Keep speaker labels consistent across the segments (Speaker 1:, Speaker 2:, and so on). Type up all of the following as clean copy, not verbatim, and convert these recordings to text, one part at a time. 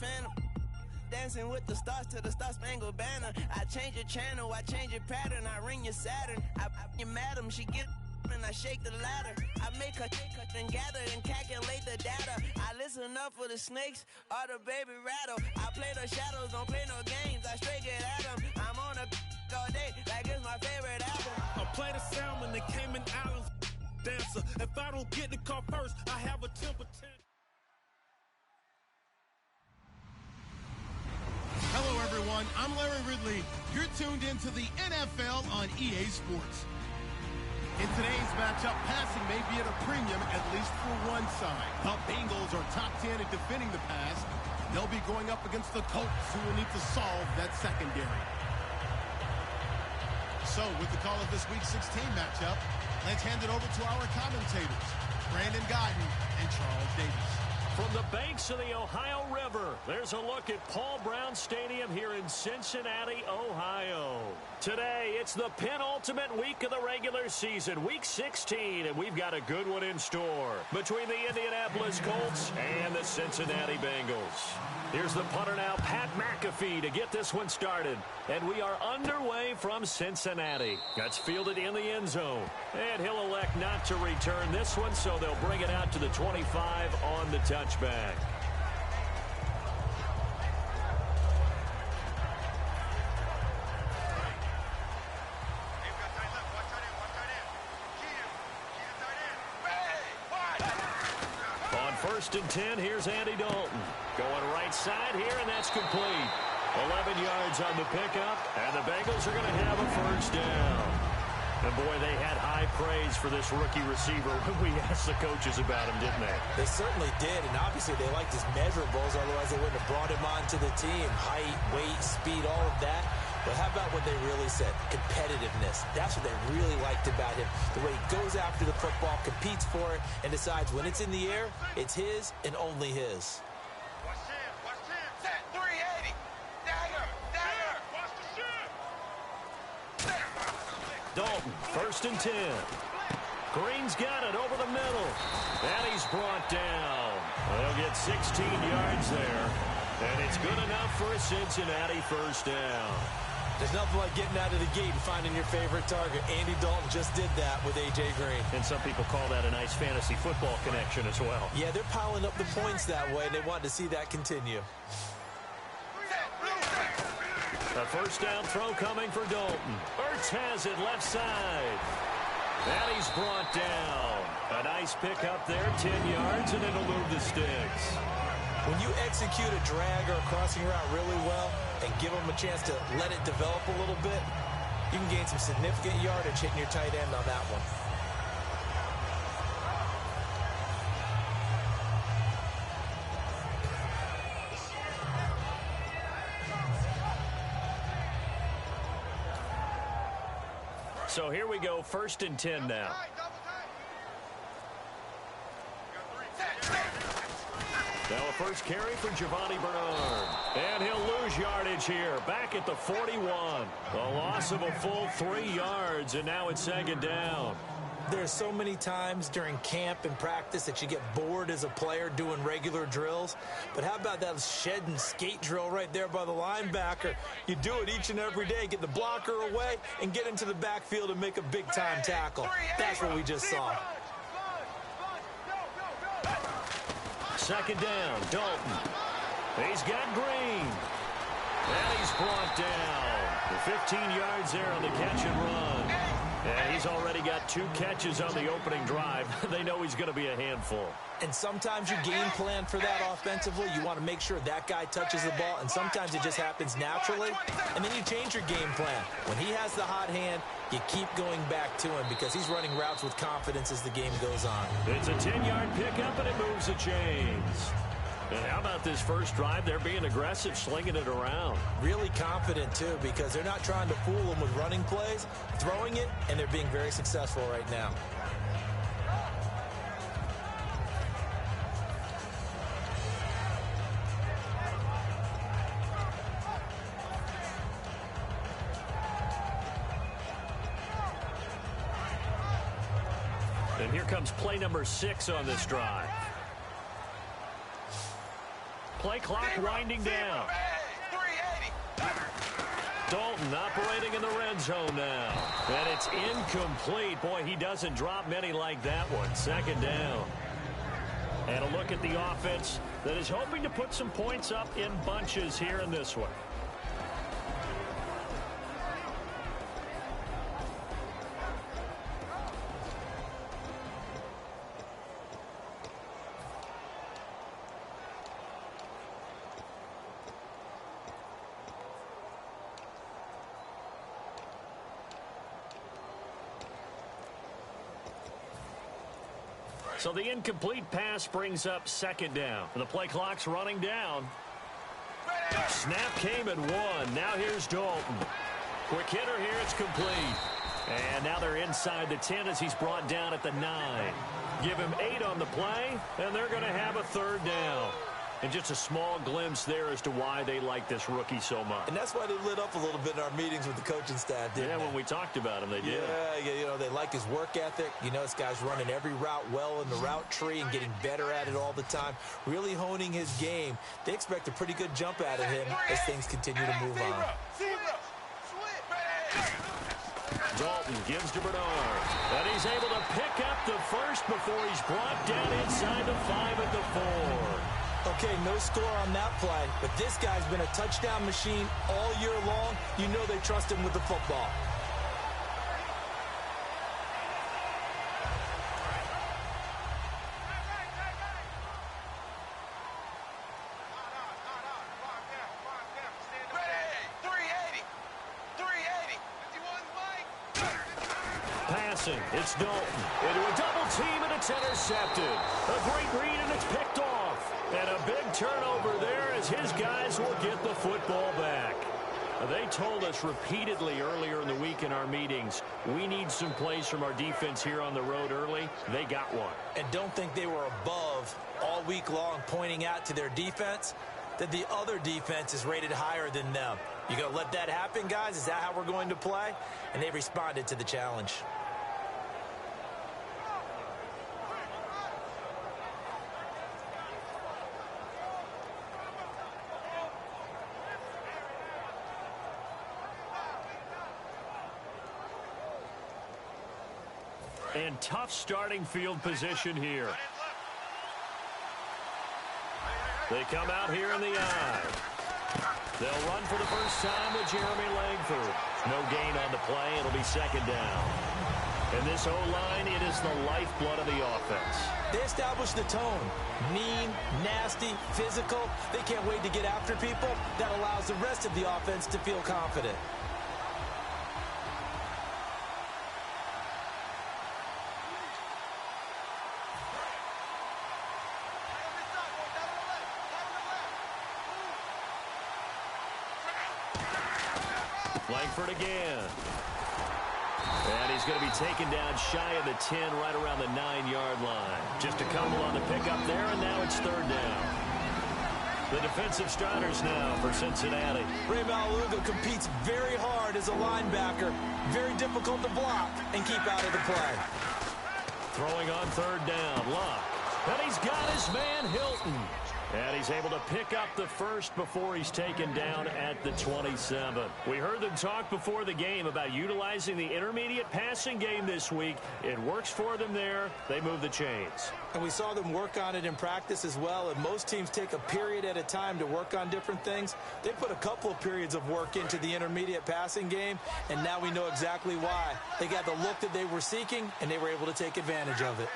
Speaker 1: phantom. Dancing with the stars to the Star-Spangled Banner. I change your channel, I change your pattern. I ring your Saturn. I your madam, she get and I shake the ladder. I make her and gather and calculate the data. I listen up for the snakes or the baby rattle. I play the shadows, don't play no games. I straight get at them. I'm on a all day like it's my favorite album.
Speaker 2: I play the salmon, the Cayman Islands dancer. If I don't get the call first, I have a temper tantrum.
Speaker 3: Hello, everyone. I'm Larry Ridley. You're tuned into the NFL on EA Sports. In today's matchup, passing may be at a premium, at least for one side. The Bengals are top 10 at defending the pass. They'll be going up against the Colts, who will need to solve that secondary. So, with the call of this Week 16 matchup, let's hand it over to our commentators, Brandon Godden and Charles Davis.
Speaker 4: From the banks of the Ohio River, there's a look at Paul Brown Stadium here in Cincinnati, Ohio. Today, it's the penultimate week of the regular season, Week 16, and we've got a good one in store between the Indianapolis Colts and the Cincinnati Bengals. Here's the punter now, Pat McAfee, to get this one started. And we are underway from Cincinnati. That's fielded in the end zone. And he'll elect not to return this one, so they'll bring it out to the 25 on the touchback. On 1st and 10, here's Andy Dalton. Going right side here, and that's complete. 11 yards on the pickup, and the Bengals are going to have a first down. And, boy, they had high praise for this rookie receiver when we asked the coaches about him, didn't they?
Speaker 5: They certainly did, and obviously they liked his measurables, otherwise they wouldn't have brought him onto the team. Height, weight, speed, all of that. But how about what they really said? Competitiveness. That's what they really liked about him. The way he goes after the football, competes for it, and decides when it's in the air, it's his and only his.
Speaker 6: Set 380. Dagger. Watch the shit.
Speaker 4: Dalton, 1st and 10. Green's got it over the middle. And he's brought down. They'll get 16 yards there. And it's good enough for a Cincinnati first down.
Speaker 5: There's nothing like getting out of the gate and finding your favorite target. Andy Dalton just did that with A.J. Green.
Speaker 4: And some people call that a nice fantasy football connection as well.
Speaker 5: Yeah, they're piling up the points that way, and they want to see that continue.
Speaker 4: A first down throw coming for Dalton. Ertz has it left side. And he's brought down. A nice pickup there, 10 yards, and it'll move the sticks.
Speaker 5: When you execute a drag or a crossing route really well and give them a chance to let it develop a little bit, you can gain some significant yardage hitting your tight end on that one.
Speaker 4: So here we go, 1st and 10 now. Now a first carry for Giovanni Bernard. And he'll lose yardage here, back at the 41. A loss of a full 3 yards, and now it's 2nd down.
Speaker 5: There's so many times during camp and practice that you get bored as a player doing regular drills. But how about that shed and skate drill right there by the linebacker? You do it each and every day. Get the blocker away and get into the backfield and make a big-time tackle. That's what we just saw.
Speaker 4: 2nd down, Dalton. He's got Green. And he's brought down. 15 yards there on the catch and run. And he's already got 2 catches on the opening drive. They know he's going to be a handful.
Speaker 5: And sometimes you game plan for that offensively. You want to make sure that guy touches the ball, and sometimes it just happens naturally. And then you change your game plan. When he has the hot hand, you keep going back to him because he's running routes with confidence as the game goes on.
Speaker 4: It's a 10-yard pickup, and it moves the chains. And how about this first drive? They're being aggressive, slinging it around.
Speaker 5: Really confident, too, because they're not trying to fool them with running plays, throwing it, and they're being very successful right now.
Speaker 4: And here comes play number 6 on this drive. Play clock winding down. Dalton operating in the red zone now. And it's incomplete. Boy, he doesn't drop many like that one. Second down. And a look at the offense that is hoping to put some points up in bunches here in this one. So the incomplete pass brings up second down. The play clock's running down. Snap came at 1. Now here's Dalton. Quick hitter here. It's complete. And now they're inside the 10 as he's brought down at the 9. Give him 8 on the play, and they're going to have a third down. And just a small glimpse there as to why they like this rookie so much.
Speaker 5: And that's why they lit up a little bit in our meetings with the coaching staff, didn't they?
Speaker 4: When we talked about him, they did.
Speaker 5: Yeah, you know, they like his work ethic. You know, this guy's running every route well in the route tree and getting better at it all the time, really honing his game. They expect a pretty good jump out of him as things continue to move on.
Speaker 4: Dalton gives to Bernard. And he's able to pick up the first before he's brought down inside the 5 at the 4.
Speaker 5: Okay, no score on that play, but this guy's been a touchdown machine all year long. You know they trust him with the football.
Speaker 4: Passing, it's Dalton. Into a double team, and it's intercepted. A great read, and it's picked off. And a big turnover there as his guys will get the football back. They told us repeatedly earlier in the week in our meetings, we need some plays from our defense here on the road early. They got one.
Speaker 5: And don't think they were above all week long pointing out to their defense that the other defense is rated higher than them. You going to let that happen, guys? Is that how we're going to play? And they responded to the challenge.
Speaker 4: And tough starting field position here. They come out here in the I. They'll run for the first time with Jeremy Langford. No gain on the play. It'll be second down. And this O-line, it is the lifeblood of the offense.
Speaker 5: They establish the tone. Mean, nasty, physical. They can't wait to get after people. That allows the rest of the offense to feel confident.
Speaker 4: Langford again. And he's going to be taken down shy of the 10 right around the 9-yard line. Just a couple on the pickup there, and now it's third down. The defensive starters now for Cincinnati.
Speaker 5: Ray Maluga competes very hard as a linebacker. Very difficult to block and keep out of the play.
Speaker 4: Throwing on third down, Luck. And he's got his man, Hilton. And he's able to pick up the first before he's taken down at the 27. We heard them talk before the game about utilizing the intermediate passing game this week. It works for them there. They move the chains.
Speaker 5: And we saw them work on it in practice as well. And most teams take a period at a time to work on different things. They put a couple of periods of work into the intermediate passing game, and now we know exactly why. They got the look that they were seeking, and they were able to take advantage of it.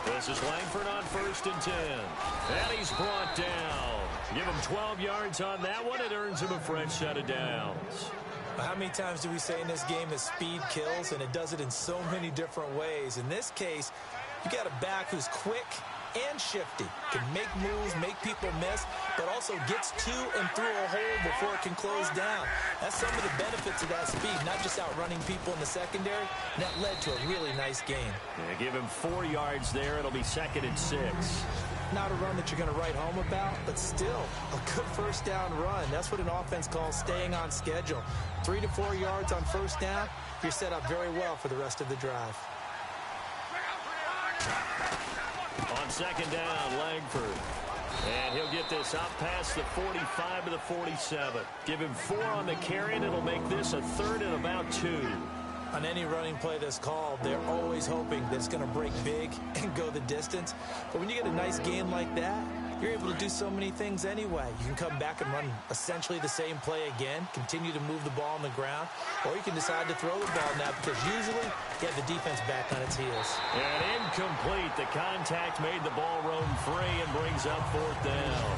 Speaker 4: This is Langford on 1st and 10. And he's brought down. Give him 12 yards on that one. It earns him a fresh set of downs.
Speaker 5: How many times do we say in this game that speed kills, and it does it in so many different ways? In this case, you got a back who's quick and shifty, can make moves, make people miss, but also gets to and through a hole before it can close down. That's some of the benefits of that speed, not just outrunning people in the secondary. And that led to a really nice game.
Speaker 4: Yeah, give him 4 yards there. It'll be 2nd and 6.
Speaker 5: Not a run that you're going to write home about, but still a good first down run. That's what an offense calls staying on schedule. 3 to 4 yards on first down, you're set up very well for the rest of the drive.
Speaker 4: On second down, Langford. And he'll get this out past the 45 to the 47. Give him 4 on the carry, and it'll make this a 3rd and about 2.
Speaker 5: On any running play that's called, they're always hoping that it's going to break big and go the distance. But when you get a nice gain like that, you're able to do so many things anyway. You can come back and run essentially the same play again, continue to move the ball on the ground, or you can decide to throw the ball now because usually you have the defense back on its heels.
Speaker 4: And incomplete. The contact made the ball roam free and brings up 4th down.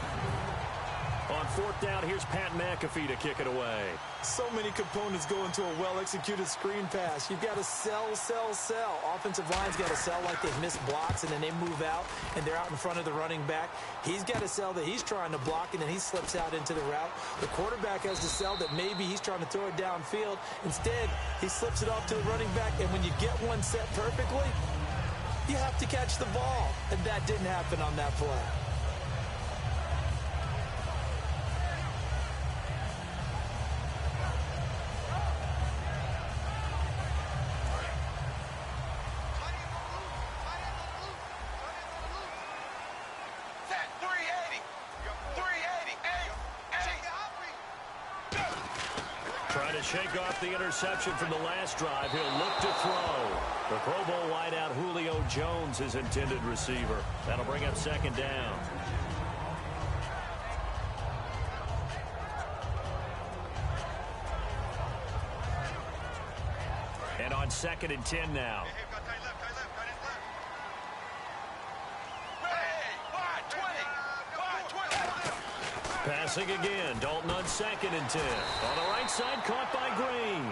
Speaker 4: On 4th down, here's Pat McAfee to kick it away.
Speaker 5: So many components go into a well-executed screen pass. You've got to sell. Offensive line's got to sell like they've missed blocks, and then they move out, and they're out in front of the running back. He's got to sell that he's trying to block, and then he slips out into the route. The quarterback has to sell that maybe he's trying to throw it downfield. Instead, he slips it off to the running back, and when you get one set perfectly, you have to catch the ball. And that didn't happen on that play.
Speaker 4: Shake off the interception from the last drive. He'll look to throw. The Pro Bowl wideout Julio Jones, his intended receiver. That'll bring up 2nd down. And on 2nd and 10 now. Passing again. Dalton on 2nd and 10. On the right side, caught by Green.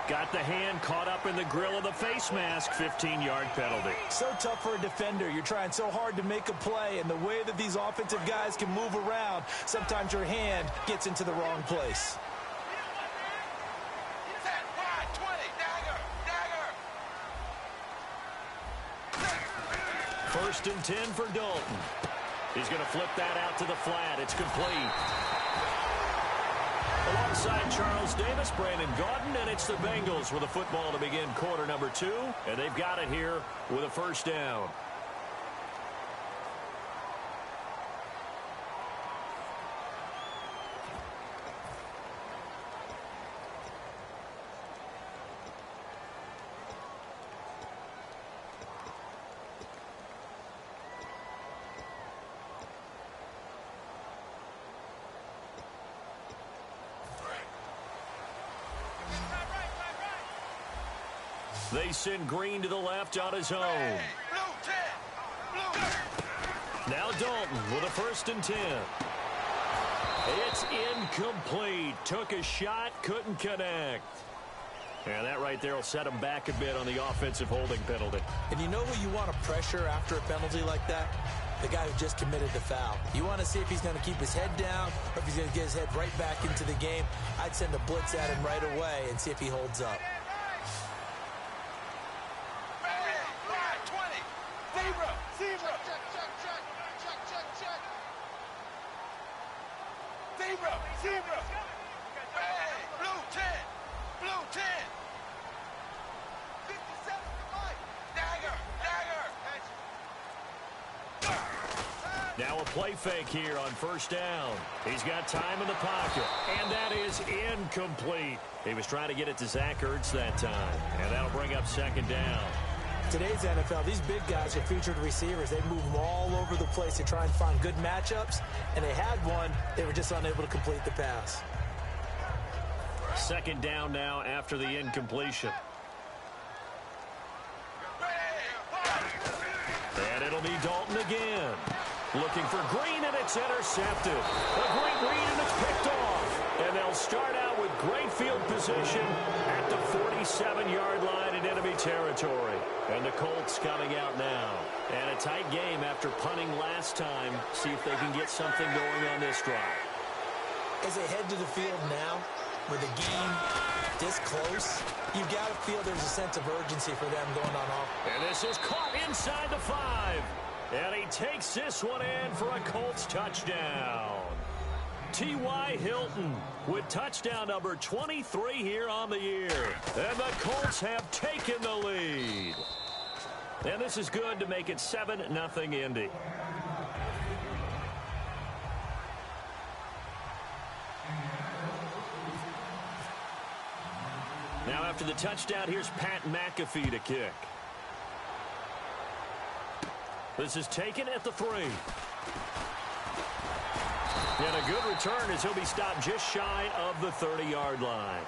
Speaker 4: Got the hand caught up in the grill of the face mask. 15-yard penalty.
Speaker 5: So tough for a defender. You're trying so hard to make a play, and the way that these offensive guys can move around, sometimes your hand gets into the wrong place.
Speaker 4: First and 10 for Dalton. He's going to flip that out to the flat. It's complete. Alongside Charles Davis, Brandon Gaudin, and it's the Bengals with a football to begin quarter number 2. And they've got it here with a 1st down. They send Green to the left on his own. Now Dalton with a 1st and 10. It's incomplete. Took a shot, couldn't connect. And that right there will set him back a bit on the offensive holding penalty.
Speaker 5: And you know who you want to pressure after a penalty like that? The guy who just committed the foul. You want to see if he's going to keep his head down or if he's going to get his head right back into the game. I'd send a blitz at him right away and see if he holds up.
Speaker 4: Now a play fake here on 1st down. He's got time in the pocket, and that is incomplete. He was trying to get it to Zach Ertz that time, and that'll bring up 2nd down.
Speaker 5: Today's NFL, these big guys are featured receivers. They move them all over the place to try and find good matchups, and they had one. They were just unable to complete the pass.
Speaker 4: 2nd down now after the incompletion. And it'll be Dalton again. Looking for Green, and it's intercepted. A great read, and it's picked off. And they'll start out with great field position at the 47-yard line in enemy territory. And the Colts coming out now. And a tight game after punting last time. See if they can get something going on this drive.
Speaker 5: As they head to the field now, with the game this close, you've got to feel there's a sense of urgency for them going on off.
Speaker 4: And this is caught inside the 5. And he takes this one in for a Colts touchdown. T.Y. Hilton with touchdown number 23 here on the year. And the Colts have taken the lead. And this is good to make it 7-0 Indy. Now after the touchdown, here's Pat McAfee to kick. This is taken at the 3. And a good return as he'll be stopped just shy of the 30-yard line.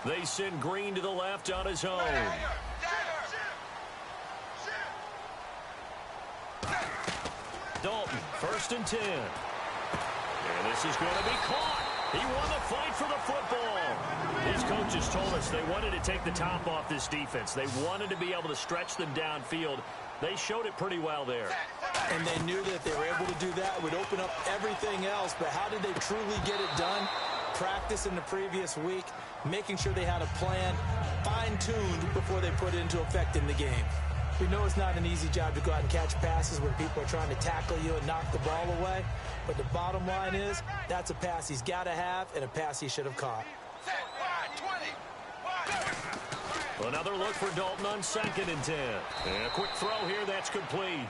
Speaker 4: They send Green to the left on his own. Dalton, 1st and 10. And this is going to be caught. He won the fight for the football. These coaches told us they wanted to take the top off this defense. They wanted to be able to stretch them downfield. They showed it pretty well there.
Speaker 5: And they knew that if they were able to do that, it would open up everything else. But how did they truly get it done? Practice in the previous week, making sure they had a plan, fine-tuned before they put it into effect in the game. We know it's not an easy job to go out and catch passes when people are trying to tackle you and knock the ball away. But the bottom line is, that's a pass he's got to have and a pass he should have caught.
Speaker 4: Another look for Dalton on 2nd and 10. And a quick throw here, that's complete.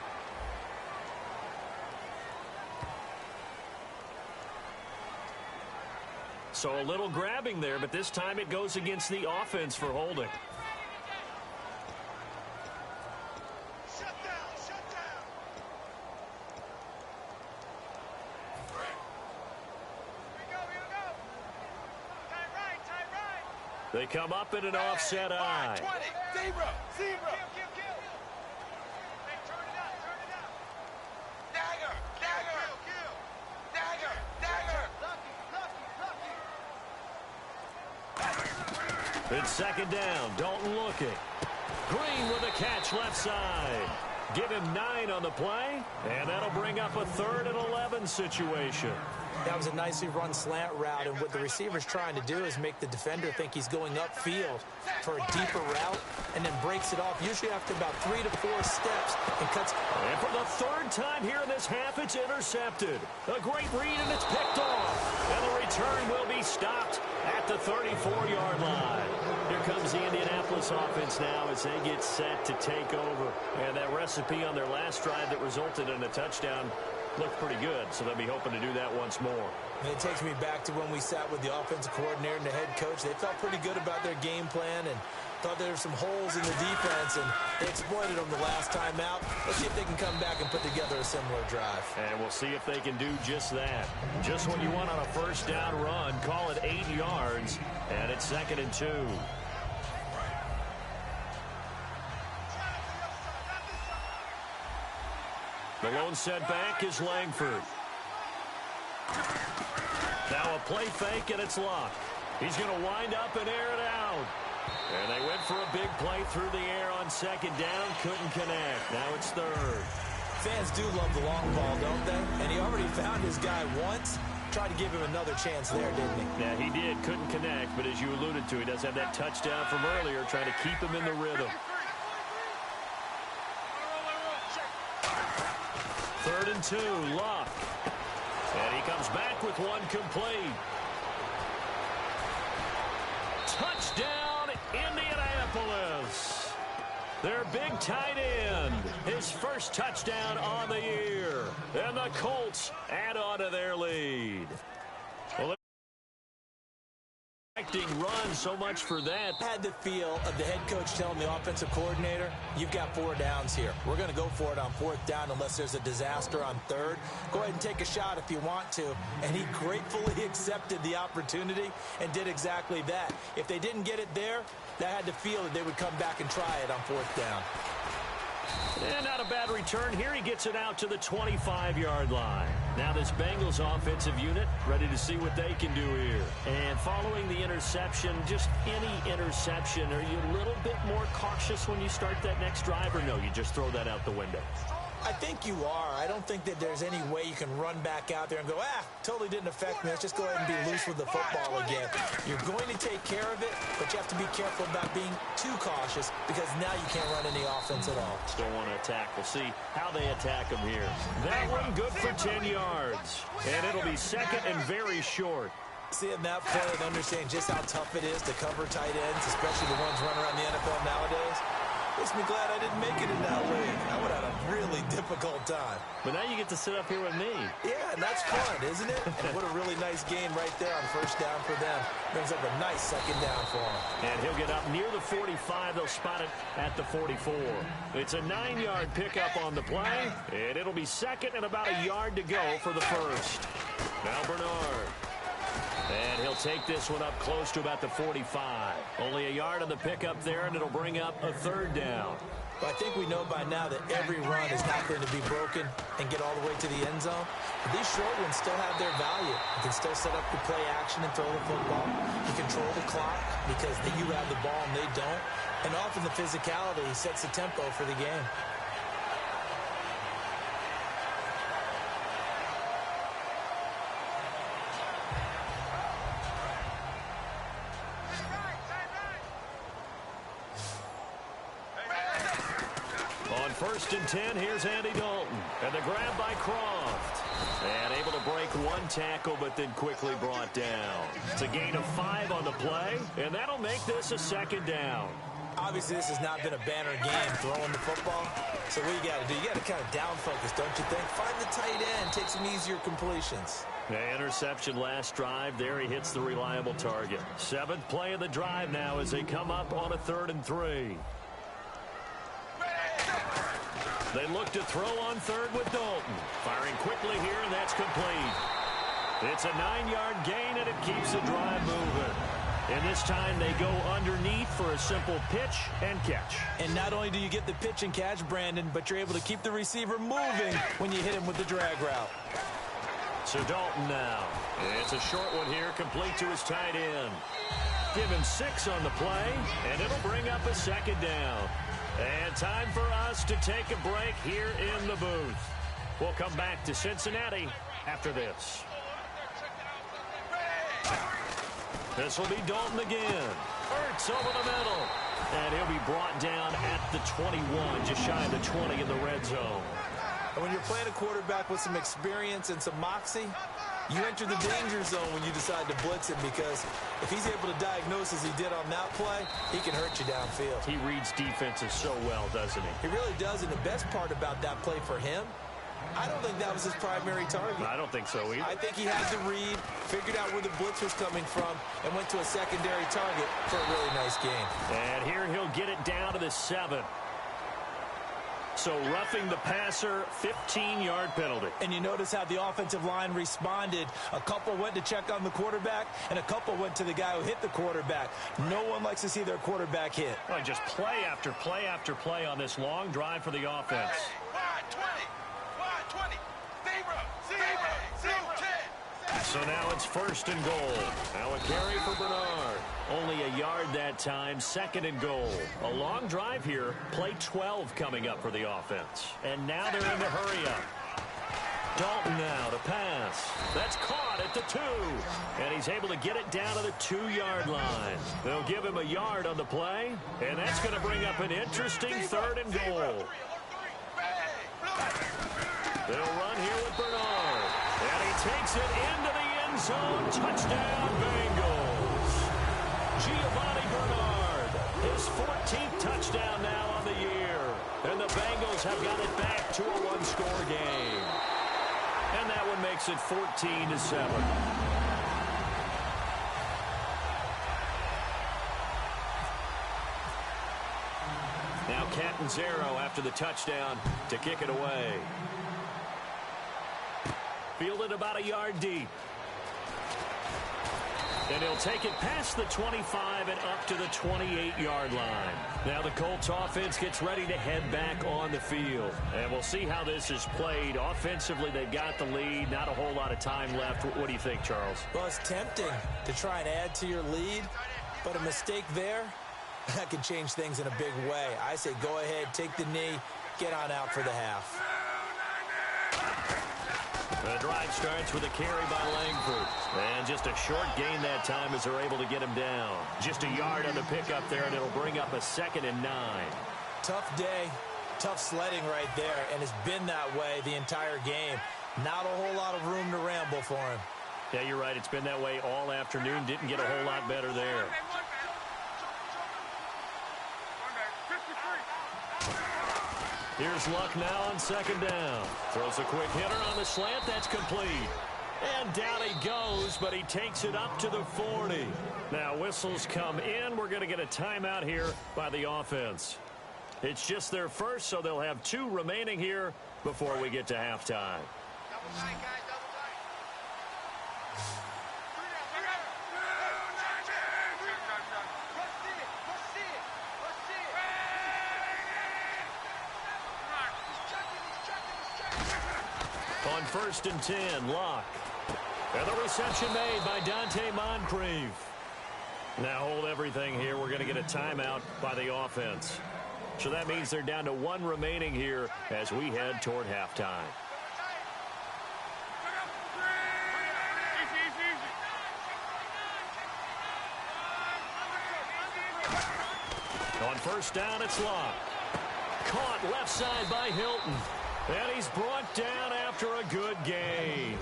Speaker 4: So a little grabbing there, but this time it goes against the offense for holding.
Speaker 6: Shut down, shut down. Here we go. Time right.
Speaker 4: They come up in an offset eye.
Speaker 6: 20, zebra. Kill. Hey, turn it up. Dagger.
Speaker 4: It's 2nd down. Dalton looking. Green with a catch left side. Give him 9 on the play, and that'll bring up a 3rd and 11 situation.
Speaker 5: That was a nicely run slant route, and what the receiver's trying to do is make the defender think he's going upfield for a deeper route, and then breaks it off, usually after about 3 to 4 steps, and cuts.
Speaker 4: And for the 3rd time here in this half, it's intercepted. A great read, and it's picked off. And the return will be stopped at the 34-yard line. Here comes the Indianapolis offense now as they get set to take over. And that recipe on their last drive that resulted in a touchdown looked pretty good, so they'll be hoping to do that once more.
Speaker 5: And it takes me back to when we sat with the offensive coordinator and the head coach. They felt pretty good about their game plan and thought there were some holes in the defense, and they exploited them the last time out. Let's see if they can come back and put together a similar drive.
Speaker 4: And we'll see if they can do just that. Just what you want on a 1st down run. Call it 8 yards, and it's 2nd and 2. The lone setback is Langford. Now a play fake, and it's Luck. He's going to wind up and air it out. And they went for a big play through the air on 2nd down. Couldn't connect. Now it's 3rd.
Speaker 5: Fans do love the long ball, don't they? And he already found his guy once. Tried to give him another chance there, didn't he?
Speaker 4: Yeah, he did. Couldn't connect. But as you alluded to, he does have that touchdown from earlier, trying to keep him in the rhythm. 3rd and 2, Luck. And he comes back with one complete. Touchdown, Indianapolis. Their big tight end, his first touchdown on the year. And the Colts add on to their lead. Well, run, so much for that.
Speaker 5: Had the feel of the head coach telling the offensive coordinator, you've got 4 downs here. We're going to go for it on 4th down unless there's a disaster on 3rd. Go ahead and take a shot if you want to. And he gratefully accepted the opportunity and did exactly that. If they didn't get it there, that had the feel that they would come back and try it on 4th down.
Speaker 4: And not a bad return here. He gets it out to the 25-yard line. Now this Bengals offensive unit ready to see what they can do here. And following the interception, just any interception, are you a little bit more cautious when you start that next drive, or no, you just throw that out the window?
Speaker 5: I think you are. I don't think that there's any way you can run back out there and go, totally didn't affect me. Let's just go ahead and be loose with the football again. You're going to take care of it, but you have to be careful about being too cautious because now you can't run any offense at all.
Speaker 4: Still want to attack. We'll see how they attack them here. That one good for 10 yards. And it'll be second and very short.
Speaker 5: Seeing that play and understanding just how tough it is to cover tight ends, especially the ones running around the NFL nowadays, makes me glad I didn't make it in that league. I would have had a really difficult time.
Speaker 4: But now you get to sit up here with me.
Speaker 5: Yeah, and that's fun, isn't it? And what a really nice game right there on first down for them. Brings up a nice second down for him.
Speaker 4: And he'll get up near the 45. They'll spot it at the 44. It's a 9-yard pickup on the play, and it'll be second and about a yard to go for the first. Now Bernard. And he'll take this one up close to about the 45. Only a yard on the pickup there, and it'll bring up a third down.
Speaker 5: But I think we know by now that every run is not going to be broken and get all the way to the end zone. But these short ones still have their value. You can still set up the play action and throw the football. You control the clock because you have the ball and they don't. And often the physicality sets the tempo for the game.
Speaker 4: First and 10, here's Andy Dalton. And the grab by Croft. And able to break one tackle, but then quickly brought down. It's a gain of 5 on the play, and that'll make this a second down.
Speaker 5: Obviously, this has not been a banner game throwing the football. So what you got to do, you got to kind of down focus, don't you think? Find the tight end, take some easier completions.
Speaker 4: The interception last drive. There he hits the reliable target. 7th play of the drive now as they come up on a 3rd and 3. They look to throw on 3rd with Dalton. Firing quickly here, and that's complete. It's a 9-yard gain, and it keeps the drive moving. And this time they go underneath for a simple pitch and catch.
Speaker 5: And not only do you get the pitch and catch, Brandon, but you're able to keep the receiver moving when you hit him with the drag route.
Speaker 4: So Dalton now. It's a short one here, complete to his tight end. Give him 6 on the play, and it'll bring up a second down. And time for us to take a break here in the booth. We'll come back to Cincinnati after this. This will be Dalton again. Hurts over the middle. And he'll be brought down at the 21, just shy of the 20 in the red zone.
Speaker 5: And when you're playing a quarterback with some experience and some moxie, you enter the danger zone when you decide to blitz him, because if he's able to diagnose as he did on that play, he can hurt you downfield.
Speaker 4: He reads defenses so well, doesn't he?
Speaker 5: He really does, and the best part about that play for him, I don't think that was his primary target.
Speaker 4: I don't think so either.
Speaker 5: I think he had the read, figured out where the blitz was coming from, and went to a secondary target for a really nice game.
Speaker 4: And here he'll get it down to the 7. So roughing the passer, 15-yard penalty.
Speaker 5: And you notice how the offensive line responded. A couple went to check on the quarterback, and a couple went to the guy who hit the quarterback. No one likes to see their quarterback hit.
Speaker 4: Well, just play after play after play on this long drive for the offense.
Speaker 6: Wide 20. Wide 20. Zero. 10.
Speaker 4: So now it's 1st and goal. Now a carry for Bernard. Only a yard that time, 2nd and goal. A long drive here. Play 12 coming up for the offense. And now they're in the hurry-up. Dalton now to pass. That's caught at the 2. And he's able to get it down to the 2-yard line. They'll give him a yard on the play. And that's going to bring up an interesting 3rd and goal. They'll run here with Bernard. And he takes it into the end zone. Touchdown, Bengals. Giovanni Bernard, his 14th touchdown now on the year. And the Bengals have got it back to a 1-score game. And that one makes it 14-7. Now Catanzaro after the touchdown to kick it away. Fielded about a yard deep. And he'll take it past the 25 and up to the 28-yard line. Now the Colts offense gets ready to head back on the field. And we'll see how this is played. Offensively, they've got the lead. Not a whole lot of time left. What do you think, Charles?
Speaker 5: Well, it's tempting to try and add to your lead, but a mistake there, that can change things in a big way. I say go ahead, take the knee, get on out for the half.
Speaker 4: The drive starts with a carry by Langford. And just a short gain that time as they're able to get him down. Just a yard on the pickup there, and it'll bring up a 2nd and 9.
Speaker 5: Tough day, tough sledding right there, and it's been that way the entire game. Not a whole lot of room to ramble for him.
Speaker 4: Yeah, you're right. It's been that way all afternoon. Didn't get a whole lot better there. Here's Luck now on 2nd down. Throws a quick hitter on the slant. That's complete. And down he goes, but he takes it up to the 40. Now whistles come in. We're going to get a timeout here by the offense. It's just their first, so they'll have 2 remaining here before we get to halftime.
Speaker 6: Double tight, guys, double tight.
Speaker 4: On 1st and 10, Locke. And the reception made by Dante Moncrief. Now hold everything here. We're going to get a timeout by the offense. So that means they're down to 1 remaining here as we head toward halftime. On 1st down, it's Locke. Caught left side by Hilton. And he's brought down after a good gain.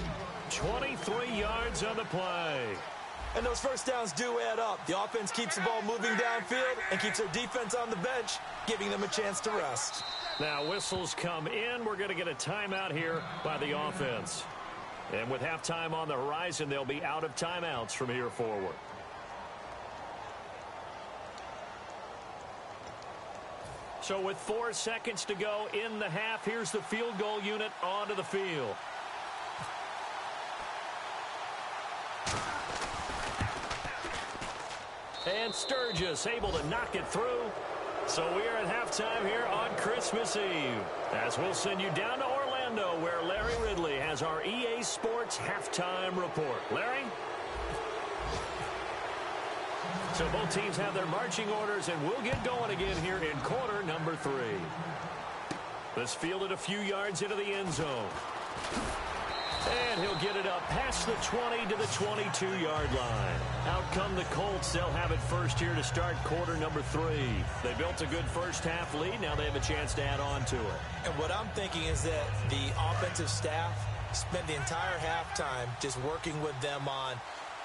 Speaker 4: 23 yards on the play.
Speaker 5: And those first downs do add up. The offense keeps the ball moving downfield and keeps their defense on the bench, giving them a chance to rest.
Speaker 4: Now whistles come in. We're going to get a timeout here by the offense. And with halftime on the horizon, they'll be out of timeouts from here forward. So with 4 seconds to go in the half, here's the field goal unit onto the field. And Sturgis able to knock it through. So we are at halftime here on Christmas Eve, as we'll send you down to Orlando, where Larry Ridley has our EA Sports halftime report. Larry? So both teams have their marching orders, and we'll get going again here in quarter number 3. This fielded a few yards into the end zone. And he'll get it up past the 20 to the 22-yard line. Out come the Colts. They'll have it first here to start quarter number 3. They built a good first-half lead. Now they have a chance to add on to it.
Speaker 5: And what I'm thinking is that the offensive staff spent the entire halftime just working with them on,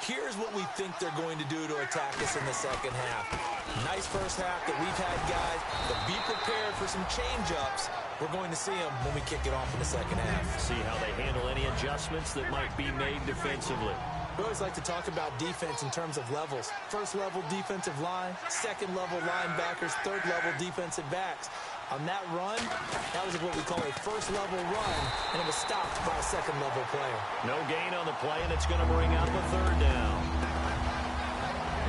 Speaker 5: here's what we think they're going to do to attack us in the second half. Nice first half that we've had, guys, but be prepared for some change-ups. We're going to see them when we kick it off in the second half.
Speaker 4: See how they handle any adjustments that might be made defensively.
Speaker 5: We always like to talk about defense in terms of levels. First-level defensive line, second-level linebackers, third-level defensive backs. On that run, that was what we call a first-level run, and it was stopped by a second-level player.
Speaker 4: No gain on the play, and it's going to bring up a 3rd down.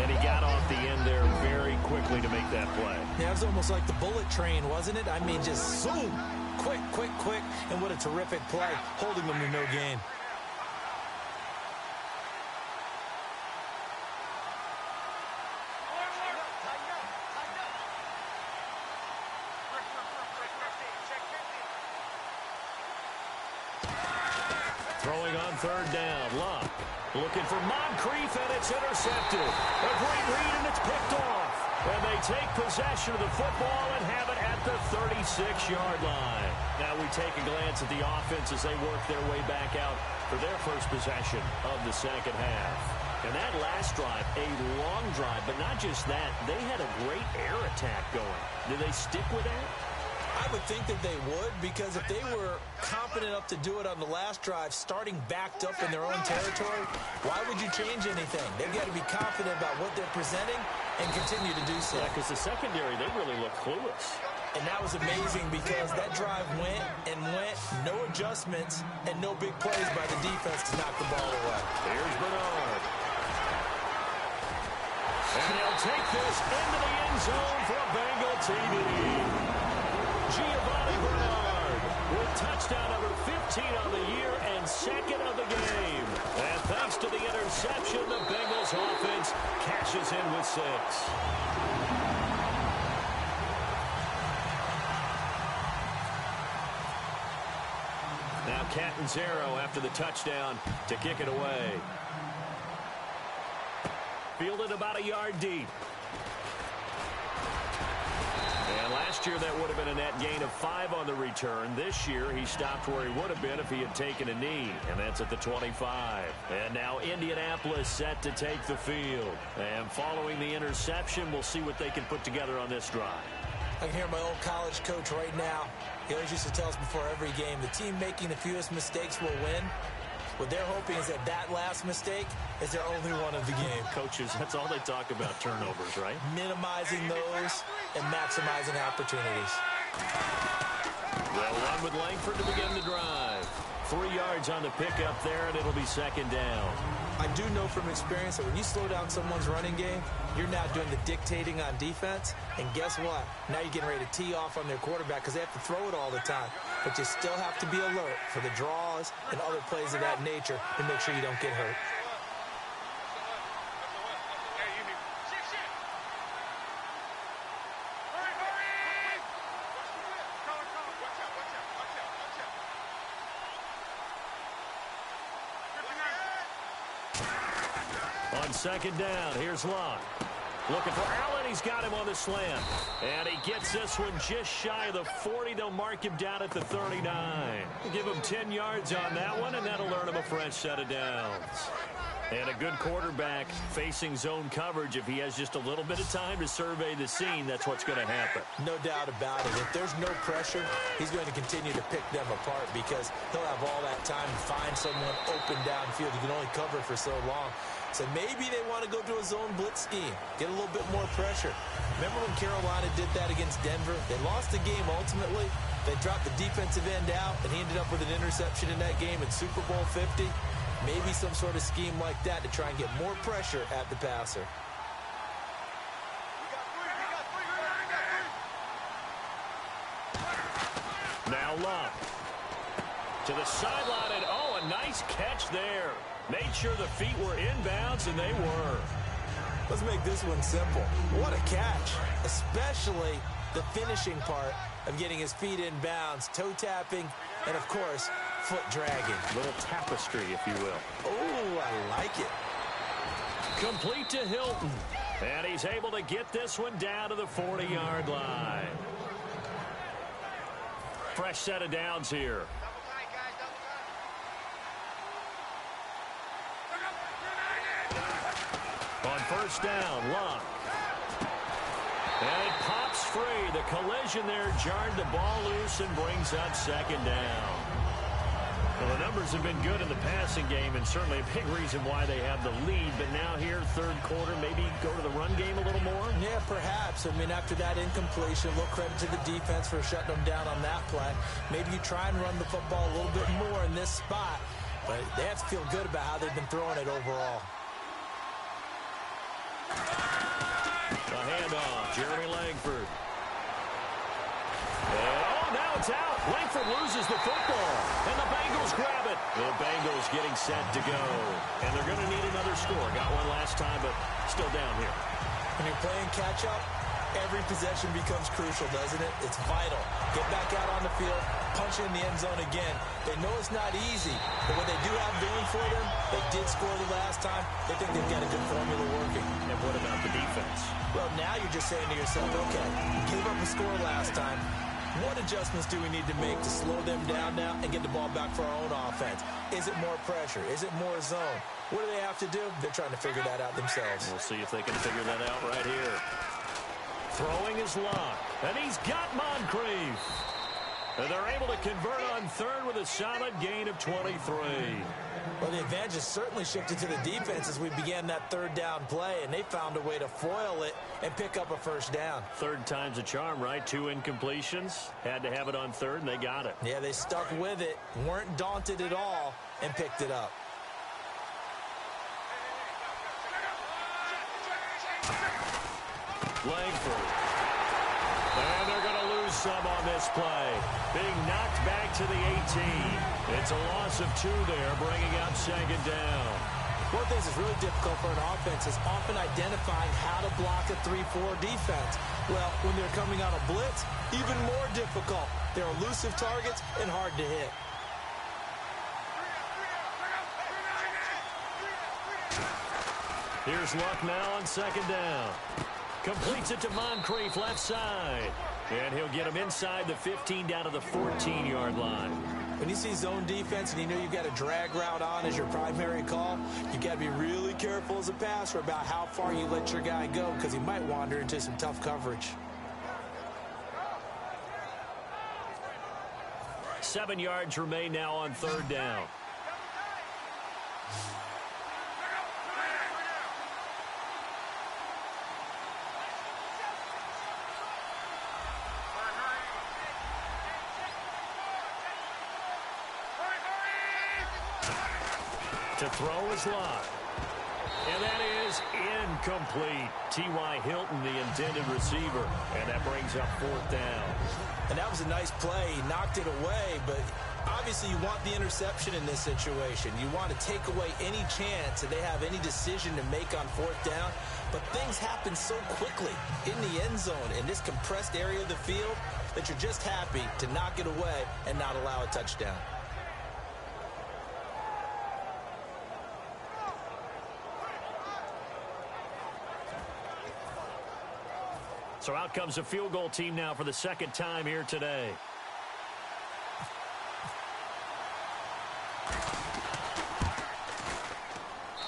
Speaker 4: And he got off the end there very quickly to make that play.
Speaker 5: Yeah, it was almost like the bullet train, wasn't it? I mean, just zoom, quick, quick, quick, and what a terrific play, holding them to no gain.
Speaker 4: Throwing on 3rd down, Luck. Looking for Moncrief, and it's intercepted. A great read, and it's picked off. And they take possession of the football and have it at the 36-yard line. Now we take a glance at the offense as they work their way back out for their first possession of the second half. And that last drive, a long drive, but not just that. They had a great air attack going. Do they stick with that?
Speaker 5: I would think that they would, because if they were confident enough to do it on the last drive, starting backed up in their own territory, why would you change anything? They've got to be confident about what they're presenting and continue to do so.
Speaker 4: Yeah, because the secondary, they really look clueless.
Speaker 5: And that was amazing because that drive went and went, no adjustments, and no big plays by the defense to knock the ball away.
Speaker 4: Here's Bernard. And he'll take this into the end zone for a Bengal TD. Giovanni Bernard with touchdown number 15 on the year and 2nd of the game. And thanks to the interception, the Bengals offense cashes in with 6. Now Catanzaro after the touchdown to kick it away. Fielded about a yard deep. And last year that would have been a net gain of 5 on the return. This year he stopped where he would have been if he had taken a knee, and that's at the 25. And now Indianapolis set to take the field. And following the interception, we'll see what they can put together on this drive.
Speaker 5: I can hear my old college coach right now. He always used to tell us before every game, the team making the fewest mistakes will win. What they're hoping is that last mistake is their only one of the game.
Speaker 4: Coaches, that's all they talk about, turnovers, right?
Speaker 5: Minimizing those and maximizing opportunities.
Speaker 4: They'll run with Langford to begin the drive. 3 yards on the pickup there, and it'll be second down.
Speaker 5: I do know from experience that when you slow down someone's running game, you're now doing the dictating on defense. And guess what? Now you're getting ready to tee off on their quarterback because they have to throw it all the time. But you still have to be alert for the draws and other plays of that nature to make sure you don't get hurt.
Speaker 4: On second down, here's Locke. Looking for Allen. He's got him on the slant. And he gets this one just shy of the 40. They'll mark him down at the 39. Give him 10 yards on that one, and that'll earn him a fresh set of downs. And a good quarterback facing zone coverage. If he has just a little bit of time to survey the scene, that's what's going to happen.
Speaker 5: No doubt about it. If there's no pressure, he's going to continue to pick them apart because he'll have all that time to find someone open downfield. He can only cover for so long. So maybe they want to go to a zone blitz scheme, get a little bit more pressure. Remember when Carolina did that against Denver? They lost the game ultimately. They dropped the defensive end out, and he ended up with an interception in that game in Super Bowl 50. Maybe some sort of scheme like that to try and get more pressure at the passer.
Speaker 4: Now Locke. To the sideline, and oh, a nice catch there. Made sure the feet were inbounds, and they were.
Speaker 5: Let's make this one simple. What a catch, especially the finishing part of getting his feet in bounds, toe tapping, and of course, foot dragging.
Speaker 4: Little tapestry, if you will.
Speaker 5: Oh, I like it.
Speaker 4: Complete to Hilton. And he's able to get this one down to the 40-yard line. Fresh set of downs here. On first down, Locke. And it pops free. The collision there jarred the ball loose and brings up second down. Well, the numbers have been good in the passing game, and certainly a big reason why they have the lead. But now here, third quarter, maybe go to the run game a little more?
Speaker 5: Yeah, perhaps. I mean, after that incompletion, a little credit to the defense for shutting them down on that play. Maybe you try and run the football a little bit more in this spot. But they have to feel good about how they've been throwing it overall.
Speaker 4: A handoff, Jeremy Langford. Oh, now it's out. Langford loses the football, and the Bengals grab it. The Bengals getting set to go, and they're going to need another score. Got one last time, but still down here.
Speaker 5: When you're playing catch-up, every possession becomes crucial, doesn't it? It's vital. Get back out on the field, punch in the end zone again. They know it's not easy, but what they do have going for them, they did score the last time. They think they've got a good formula working.
Speaker 4: And what about the defense?
Speaker 5: Well, now you're just saying to yourself, okay, gave up a score last time. What adjustments do we need to make to slow them down now and get the ball back for our own offense? Is it more pressure? Is it more zone? What do they have to do? They're trying to figure that out themselves.
Speaker 4: We'll see if they can figure that out right here. Throwing is Locke, and he's got Moncrief. And they're able to convert on third with a solid gain of 23.
Speaker 5: Well, the advantage has certainly shifted to the defense as we began that third down play, and they found a way to foil it and pick up a first down.
Speaker 4: Third time's a charm, right? 2 incompletions. Had to have it on third, and they got it.
Speaker 5: Yeah, they stuck with it, weren't daunted at all, and picked it up.
Speaker 4: Langford. And they're going to lose some on this play. Being knocked back to the 18. It's a loss of 2 there, bringing up second down.
Speaker 5: One of the things that's really difficult for an offense is often identifying how to block a 3-4 defense. Well, when they're coming on a blitz, even more difficult. They're elusive targets and hard to hit.
Speaker 4: Here's Luck now on second down. Completes it to Moncrief left side. And he'll get him inside the 15 down to the 14-yard line.
Speaker 5: When you see zone defense and you know you've got a drag route on as your primary call, you've got to be really careful as a passer about how far you let your guy go because he might wander into some tough coverage.
Speaker 4: 7 yards remain now on third down. To throw is Luck. And that is incomplete. T.Y. Hilton, the intended receiver. And that brings up fourth down.
Speaker 5: And that was a nice play. He knocked it away, but obviously you want the interception in this situation. You want to take away any chance that they have any decision to make on fourth down. But things happen so quickly in the end zone in this compressed area of the field that you're just happy to knock it away and not allow a touchdown.
Speaker 4: So out comes a field goal team now for the second time here today.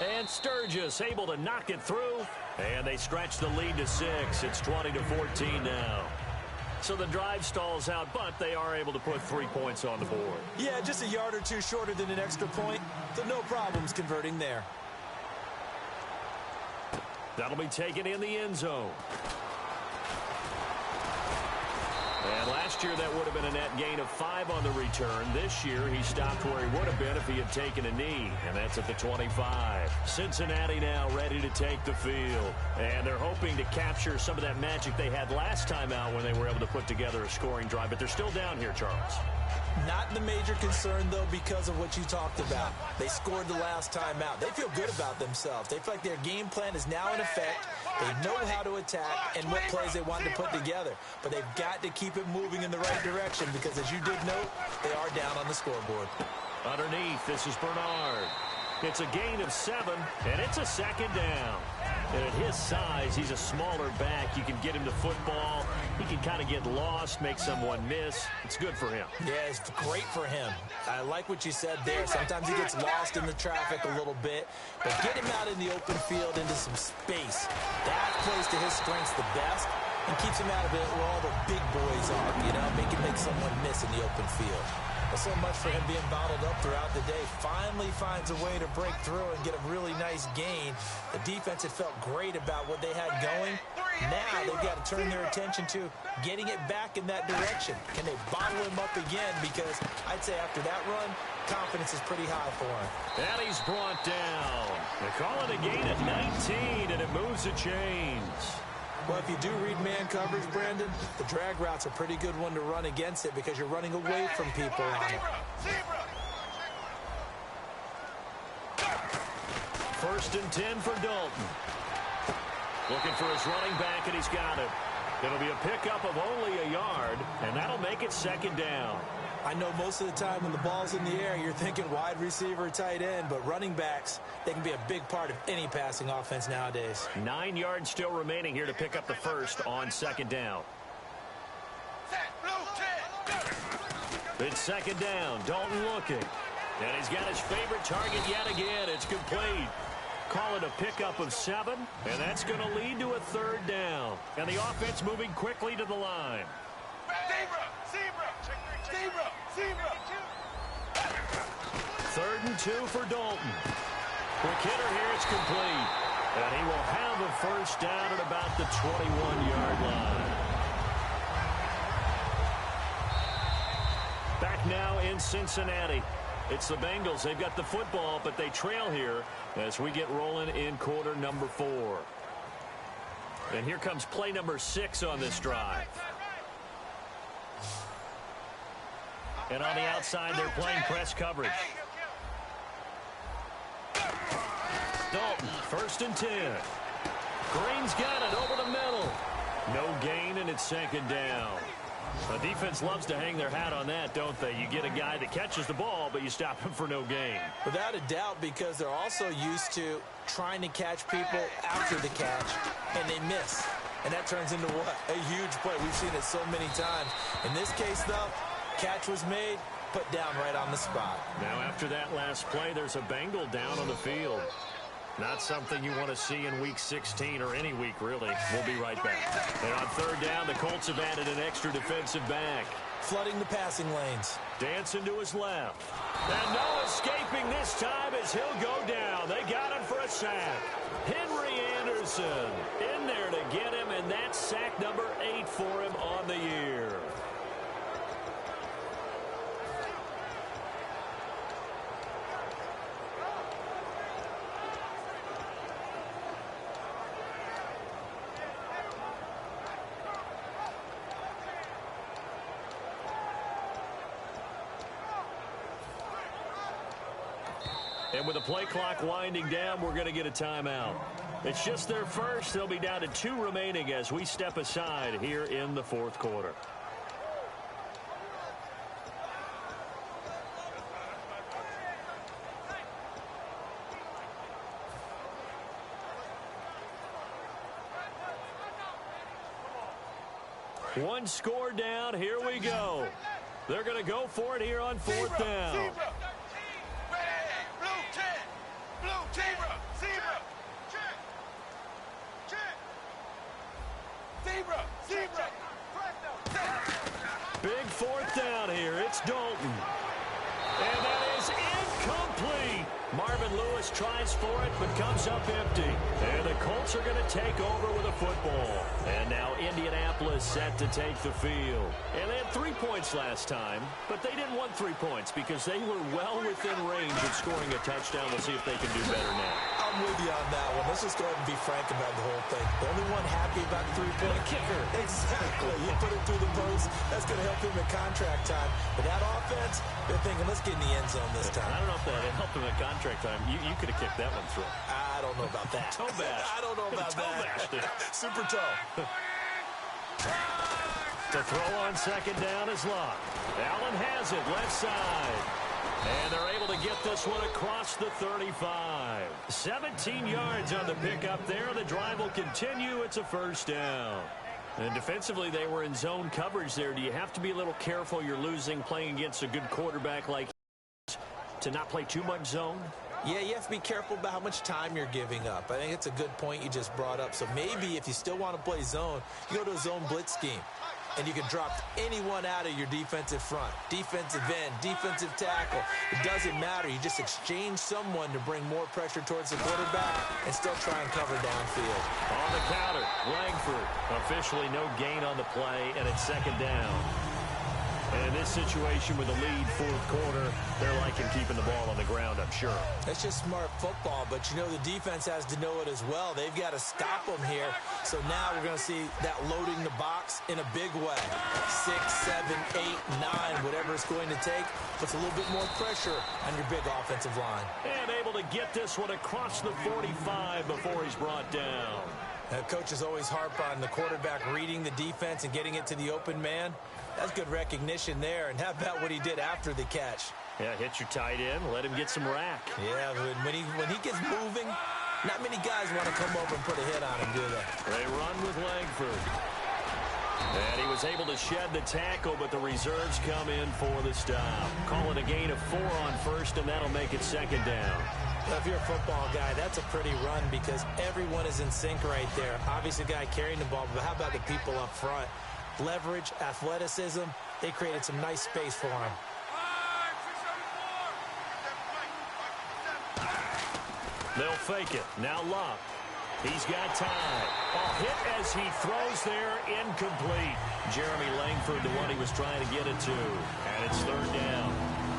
Speaker 4: And Sturgis able to knock it through. And they stretch the lead to 6. It's 20-14 now. So the drive stalls out, but they are able to put 3 points on the board.
Speaker 5: Yeah, just a yard or two shorter than an extra point. So no problems converting there.
Speaker 4: That'll be taken in the end zone. And last year, that would have been a net gain of 5 on the return. This year, he stopped where he would have been if he had taken a knee, and that's at the 25. Cincinnati now ready to take the field, and they're hoping to capture some of that magic they had last time out when they were able to put together a scoring drive, but they're still down here, Charles.
Speaker 5: Not the major concern, though, because of what you talked about. They scored the last time out. They feel good about themselves. They feel like their game plan is now in effect. They know how to attack and what plays they want to put together. But they've got to keep it moving in the right direction because, as you did note, they are down on the scoreboard.
Speaker 4: Underneath, this is Bernard. It's a gain of 7, and it's a second down. And at his size, he's a smaller back. You can get him the football. He can kind of get lost, make someone miss. It's good for him.
Speaker 5: Yeah, it's great for him. I like what you said there. Sometimes he gets lost in the traffic a little bit. But get him out in the open field into some space. That plays to his strengths the best and keeps him out of it where all the big boys are, you know, make someone miss in the open field. Well, so much for him being bottled up throughout the day. Finally finds a way to break through and get a really nice gain. The defense had felt great about what they had going. Now they've got to turn their attention to getting it back in that direction. Can they bottle him up again? Because I'd say after that run, confidence is pretty high for him.
Speaker 4: And he's brought down. They call it a gain at 19, and it moves the chains.
Speaker 5: Well, if you do read man coverage, Brandon, the drag route's a pretty good one to run against it because you're running away from people on it.
Speaker 4: First and 10 for Dalton. Looking for his running back, and he's got it. It'll be a pickup of only a yard, and that'll make it second down.
Speaker 5: I know most of the time when the ball's in the air, you're thinking wide receiver, tight end, but running backs, they can be a big part of any passing offense nowadays.
Speaker 4: 9 yards still remaining here to pick up the first on second down. It's second down. Dalton looking. And he's got his favorite target yet again. It's complete. Call it a pickup of 7, and that's going to lead to a third down. And the offense moving quickly to the line. Third and 2 for Dalton. Quick hitter here, it's complete. And he will have a first down at about the 21-yard line. Back now in Cincinnati. It's the Bengals. They've got the football, but they trail here as we get rolling in quarter number 4. And here comes play number 6 on this drive. And on the outside, they're playing press coverage. Dalton, first and 10. Green's got it over the middle. No gain, and it's second down. The defense loves to hang their hat on that, don't they? You get a guy that catches the ball, but you stop him for no gain.
Speaker 5: Without a doubt, because they're also used to trying to catch people after the catch, and they miss. And that turns into what? A huge play. We've seen it so many times. In this case, though, catch was made, put down right on the spot. Now, after that last play, there's a Bengal down on the field. Not something you want to see in Week 16 or any week, really. We'll be right back. And on third down, the Colts have added an extra defensive back. Flooding the passing lanes. Dancing to his left. And no escaping this time as he'll go down. They got him for a sack. Henry Anderson in there to get him, and that's sack number 8 for him on the year. And with the play clock winding down, we're going to get a timeout. It's just their first. They'll be down to 2 remaining as we step aside here in the fourth quarter. One score down. Here we go. They're going to go for it here on fourth down. Big fourth down here. It's Dalton. And that is incomplete. Marvin Lewis tries for it, but comes up empty. And the Colts are going to take over with a football. And now Indianapolis set to take the field. And they had 3 points last time, but they didn't want 3 points because they were well within range of scoring a touchdown. We'll see if they can do better now. I'm with you on that one. Let's just go ahead and be frank about the whole thing. The only one happy about 3-point kicker. Exactly. You put it through the post. That's going to help him at contract time. But that offense, they're thinking, let's get in the end zone this time. I don't know if that helped him at contract time. You could have kicked that one through. I don't know about that. Toe bash. I don't know about that. Super toe. To throw on second down is Locke. Allen has it left side. And they're able to get this one across the 35. 17 yards on the pickup there. The drive will continue. It's a first down. And defensively, they were in zone coverage there. Do you have to be a little careful? You're losing playing against a good quarterback like to not play too much zone? Yeah, you have to be careful about how much time you're giving up. I think it's a good point you just brought up. So maybe if you still want to play zone, you go to a zone blitz scheme. And you can drop anyone out of your defensive front. Defensive end, defensive tackle. It doesn't matter. You just exchange someone to bring more pressure towards the quarterback and still try and cover downfield. On the counter, Langford. Officially no gain on the play, and it's second down. And in this situation with a lead fourth quarter, they're liking keeping the ball on the ground, I'm sure. It's just smart football, but you know the defense has to know it as well. They've got to stop them here. So now we're going to see that loading the box in a big way. 6, 7, 8, 9, whatever it's going to take, puts a little bit more pressure on your big offensive line. And able to get this one across the 45 before he's brought down. Coaches always harp on the quarterback reading the defense and getting it to the open man. That's good recognition there. And how about what he did after the catch? Yeah, hit your tight end, let him get some rack. Yeah, when he gets moving, not many guys want to come over and put a hit on him, do they? They run with Langford. And he was able to shed the tackle, but the reserves come in for the stop. Calling a gain of 4 on first, and that'll make it second down. Well, if you're a football guy, that's a pretty run because everyone is in sync right there. Obviously, the guy carrying the ball, but how about the people up front? Leverage, athleticism, they created some nice space for him. They'll fake it. Now Locke. He's got time. Hit as he throws there, incomplete. Jeremy Langford, the one he was trying to get it to. And it's third down.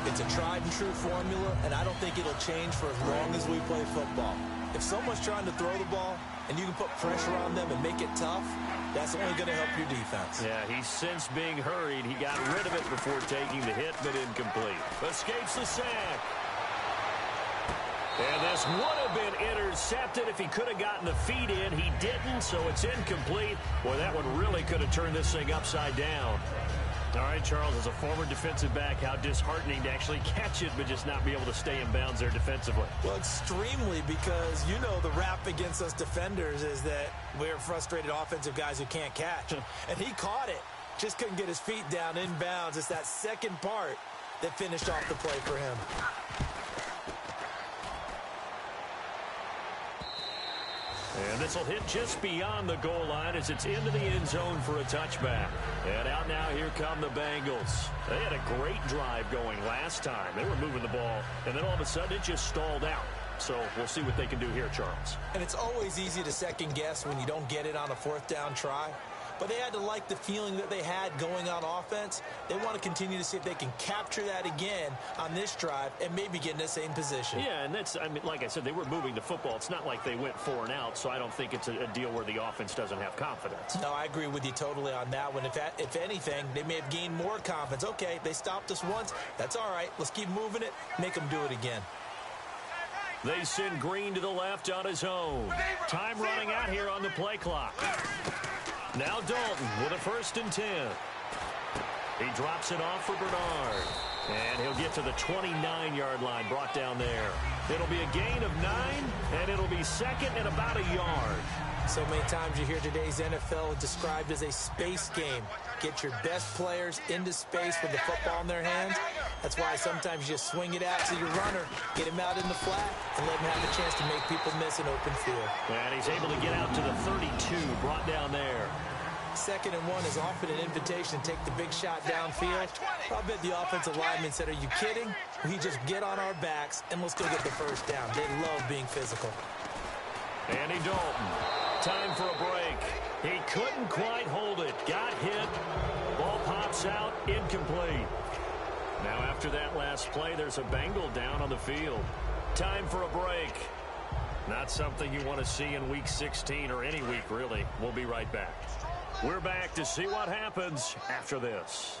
Speaker 5: It's a tried and true formula, and I don't think it'll change for as long as we play football. If someone's trying to throw the ball and you can put pressure on them and make it tough, that's only going to help your defense. Yeah, he's since being hurried. He got rid of it before taking the hit, but incomplete. Escapes the sack. And this would have been intercepted if he could have gotten the feet in. He didn't, so it's incomplete. Boy, that one really could have turned this thing upside down.
Speaker 4: All right, Charles, as a former defensive back, how disheartening to actually catch it but just not be able to stay in bounds there defensively.
Speaker 5: Well, extremely, because you know the rap against us defenders is that we're frustrated offensive guys who can't catch. And he caught it. Just couldn't get his feet down in bounds. It's that second part that finished off the play for him.
Speaker 4: And this will hit just beyond the goal line as it's into the end zone for a touchback. And out now, here come the Bengals. They had a great drive going last time. They were moving the ball, and then all of a sudden it just stalled out. So we'll see what they can do here, Charles.
Speaker 5: And it's always easy to second guess when you don't get it on a fourth down try. But they had to like the feeling that they had going on offense. They want to continue to see if they can capture that again on this drive and maybe get in the same position.
Speaker 4: Yeah, and that's, I mean, like I said, they were moving the football. It's not like they went 4 and out, so I don't think it's a deal where the offense doesn't have confidence.
Speaker 5: No, I agree with you totally on that one. If anything, they may have gained more confidence. Okay, they stopped us once. That's all right. Let's keep moving it. Make them do it again.
Speaker 4: They send Green to the left on his own. Time running out here on the play clock. Now Dalton with a 1st and 10. He drops it off for Bernard. And he'll get to the 29-yard line, brought down there. It'll be a gain of 9, and it'll be second and about a yard.
Speaker 5: So many times you hear today's NFL described as a space game. Get your best players into space with the football in their hands. That's why sometimes you just swing it out to your runner, get him out in the flat, and let him have a chance to make people miss an open field.
Speaker 4: And he's able to get out to the 32, brought down there.
Speaker 5: 2nd and 1 is often an invitation to take the big shot downfield. I'll bet the offensive lineman said, are you kidding? We just get on our backs and let's go get the 1st down. They love being physical.
Speaker 4: Andy Dalton, time for a break. He couldn't quite hold it. Got hit. Ball pops out, incomplete. Now after that last play, there's a Bengal down on the field. Time for a break. Not something you want to see in Week 16 or any week, really. We'll be right back. We're back to see what happens after this.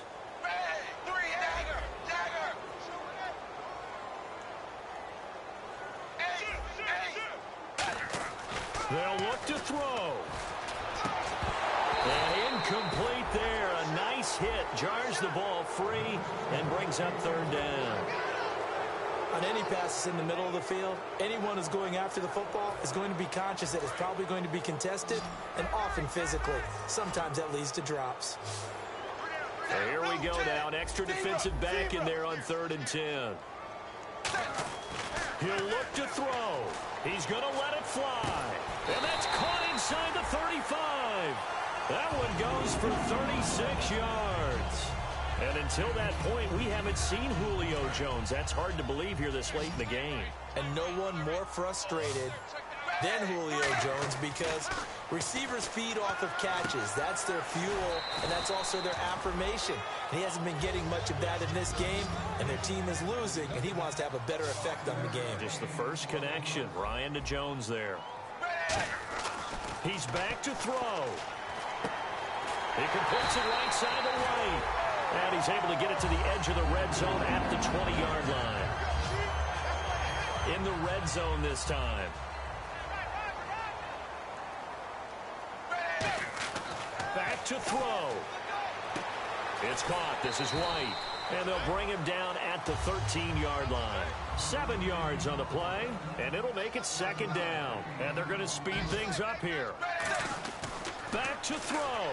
Speaker 4: They'll look to throw. And incomplete there. A nice hit. Jars the ball free and brings up 3rd down.
Speaker 5: On any passes in the middle of the field, anyone who's going after the football is going to be conscious that it's probably going to be contested and often physically. Sometimes that leads to drops.
Speaker 4: So here we go now. An extra defensive back in there on 3rd and 10. He'll look to throw. He's going to let it fly. And that's caught inside the 35. That one goes for 36 yards. And until that point, we haven't seen Julio Jones. That's hard to believe here this late in the game.
Speaker 5: And no one more frustrated than Julio Jones because receivers feed off of catches. That's their fuel, and that's also their affirmation. And he hasn't been getting much of that in this game, and their team is losing, and he wants to have a better effect on the game.
Speaker 4: Just the first connection, Ryan to Jones there. He's back to throw. He completes it right side to right. And he's able to get it to the edge of the red zone at the 20-yard line. In the red zone this time. Back to throw. It's caught. This is White. And they'll bring him down at the 13-yard line. 7 yards on the play, and it'll make it 2nd down. And they're going to speed things up here. Back to throw.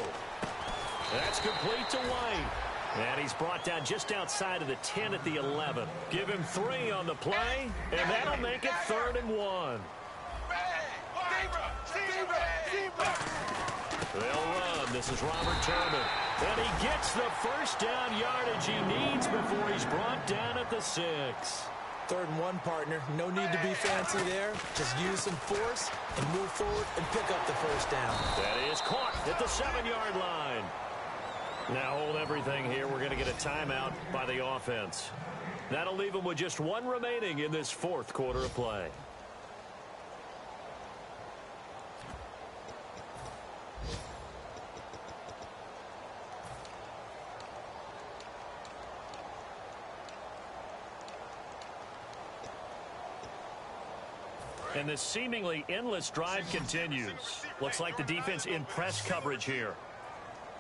Speaker 4: That's complete to White. And he's brought down just outside of the 10 at the 11. Give him 3 on the play, and that'll make it 3rd and 1. They'll run. This is Robert Turman. And he gets the 1st down yardage he needs before he's brought down at the 6.
Speaker 5: 3rd and 1, partner. No need to be fancy there. Just use some force and move forward and pick up the 1st down.
Speaker 4: That is caught at the 7-yard line. Now hold everything here. We're going to get a timeout by the offense. That'll leave them with just 1 remaining in this 4th quarter of play. And this seemingly endless drive continues. Looks like the defense in press coverage here.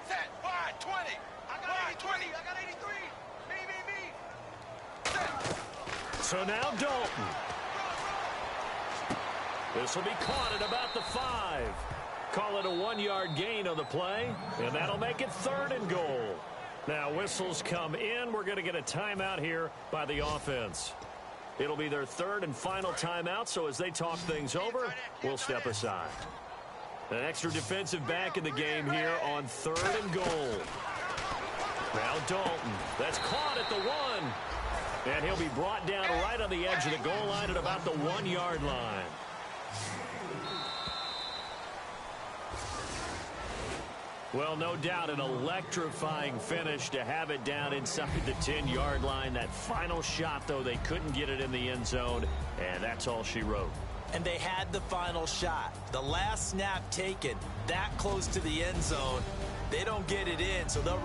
Speaker 6: Set. Wide, 20. I got 20. I got 83. Me. Set.
Speaker 4: So now Dalton. This will be caught at about the 5. Call it a 1-yard gain on the play, and that'll make it 3rd and goal. Now whistles come in. We're going to get a timeout here by the offense. It'll be their 3rd and final timeout, so as they talk things over, we'll step aside. An extra defensive back in the game here on 3rd and goal. Now Dalton. That's caught at the 1. And he'll be brought down right on the edge of the goal line at about the 1-yard line. Well, no doubt an electrifying finish to have it down inside the 10-yard line. That final shot, though, they couldn't get it in the end zone, and that's all she wrote.
Speaker 5: And they had the final shot. The last snap taken that close to the end zone. They don't get it in, so they'll